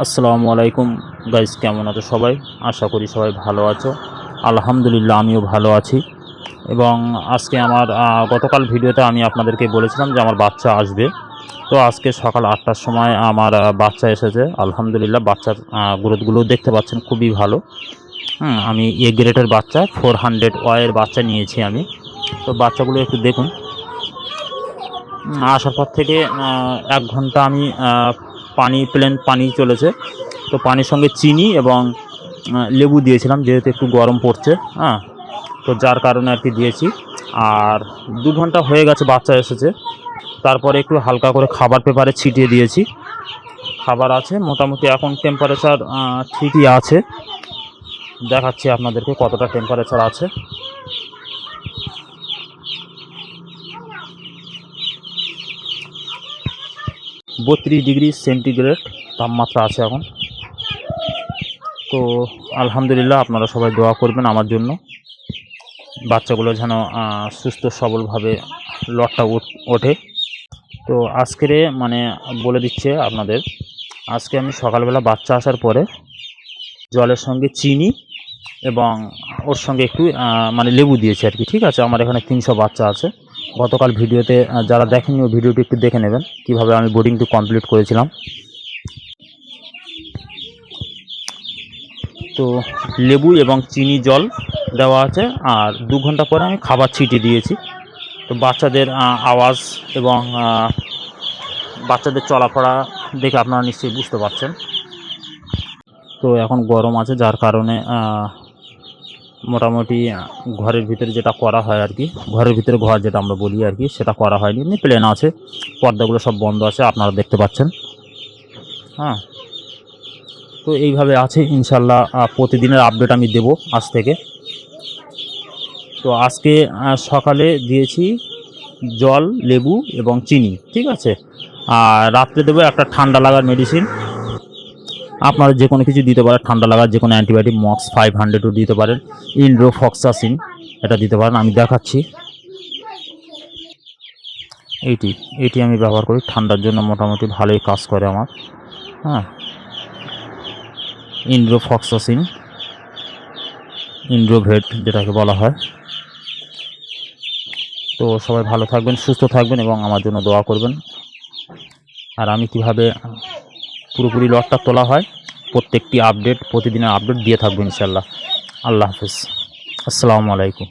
আসসালামু আলাইকুম গাইস, কেমন আছো সবাই? আশা করি সবাই ভালো আছো। আলহামদুলিল্লাহ, আমিও ভালো আছি। এবং আজকে আমার গতকাল ভিডিওতে আমি আপনাদেরকে বলেছিলাম যে আমার বাচ্চা আসবে। তো আজকে সকাল 8টার সময় আমার বাচ্চা এসেছে। আলহামদুলিল্লাহ, বাচ্চার গ্রোথগুলো দেখতে পাচ্ছেন, খুবই ভালো। আমি এ গ্রেডের বাচ্চা 400 ওয়াইয়ের বাচ্চা নিয়েছি আমি। তো বাচ্চাগুলো একটু দেখুন। আসার পর থেকে 1 ঘন্টা আমি প্লেন পানি চলেছে। তো পানির সঙ্গে চিনি এবং লেবু দিয়েছিলাম, যেহেতু একটু গরম পড়ছে। তো যার কারণে আর কি দিয়েছি। আর 2 ঘন্টা হয়ে গেছে বাচ্চা এসেছে। তারপরে একটু হালকা করে খাবার পেপারে ছিটিয়ে দিয়েছি। খাবার আছে মোটামুটি, এখন টেম্পারেচার ঠিকই আছে। দেখাচ্ছি আপনাদেরকে কতটা টেম্পারেচার আছে। (32°C) তাপমাত্রা আছে এখন। তো আলহামদুলিল্লাহ, আপনারা সবাই দোয়া করবেন আমার জন্য, বাচ্চাগুলো যেন সুস্থ সবলভাবে লটটা ওঠে। তো আজকের বলে দিচ্ছে আপনাদের, আজকে আমি সকালবেলা বাচ্চা আসার পরে জলের সঙ্গে চিনি এবং ওর সঙ্গে একটু লেবু দিয়েছি আর কি। ঠিক আছে, আমার এখানে 300 বাচ্চা আছে। গতকাল ভিডিওতে যারা দেখেননি ওই ভিডিওটি একটু দেখে নেবেন, কীভাবে আমি বোর্ডিংটি কমপ্লিট করেছিলাম। তো লেবু এবং চিনি জল দেওয়া আছে, আর 2 ঘন্টা পরে আমি খাবার ছিটিয়ে দিয়েছি। তো বাচ্চাদের আওয়াজ এবং বাচ্চাদের চলাফেরা দেখে আপনারা নিশ্চয়ই বুঝতে পারছেন। তো এখন গরম আছে, যার কারণে মোটামুটি ঘরের ভিতরে যেটা করা হয় আর কি, ঘরের ভিতরে ঘর যেটা আমরা বলি আর কি, সেটা করা হয়নি। এমনি প্লেন আছে, পর্দাগুলো সব বন্ধ আছে, আপনারা দেখতে পাচ্ছেন। তো এইভাবে আছে ইনশাল্লাহ। প্রতিদিনের আপডেট আমি দেব আজ থেকে। তো আজকে সকালে দিয়েছি জল, লেবু এবং চিনি। ঠিক আছে, আর রাত্রে দেবো একটা ঠান্ডা লাগার মেডিসিন। আপনারা যে কোনো কিছু দিতে পারেন, ঠান্ডা লাগার যে কোনো অ্যান্টিবায়োটিক, মক্স 500ও দিতে পারেন, ইনড্রোফক্সাসিন এটা দিতে পারেন। আমি দেখাচ্ছি, এইটি আমি ব্যবহার করি, ঠান্ডার জন্য মোটামুটি ভালোই কাজ করে আমার। ইনড্রোফক্সাসিন, ইনড্রোভেট যেটাকে বলা হয়। তো সবাই ভালো থাকবেন, সুস্থ থাকবেন এবং আমার জন্য দোয়া করবেন। আর আমি কিভাবে পুরোপুরি লটটা তোলা হয় প্রত্যেকটি আপডেট, প্রতিদিনের আপডেট দিয়ে থাকবো ইনশাল্লাহ। আল্লাহ হাফিজ, আসসালামু আলাইকুম।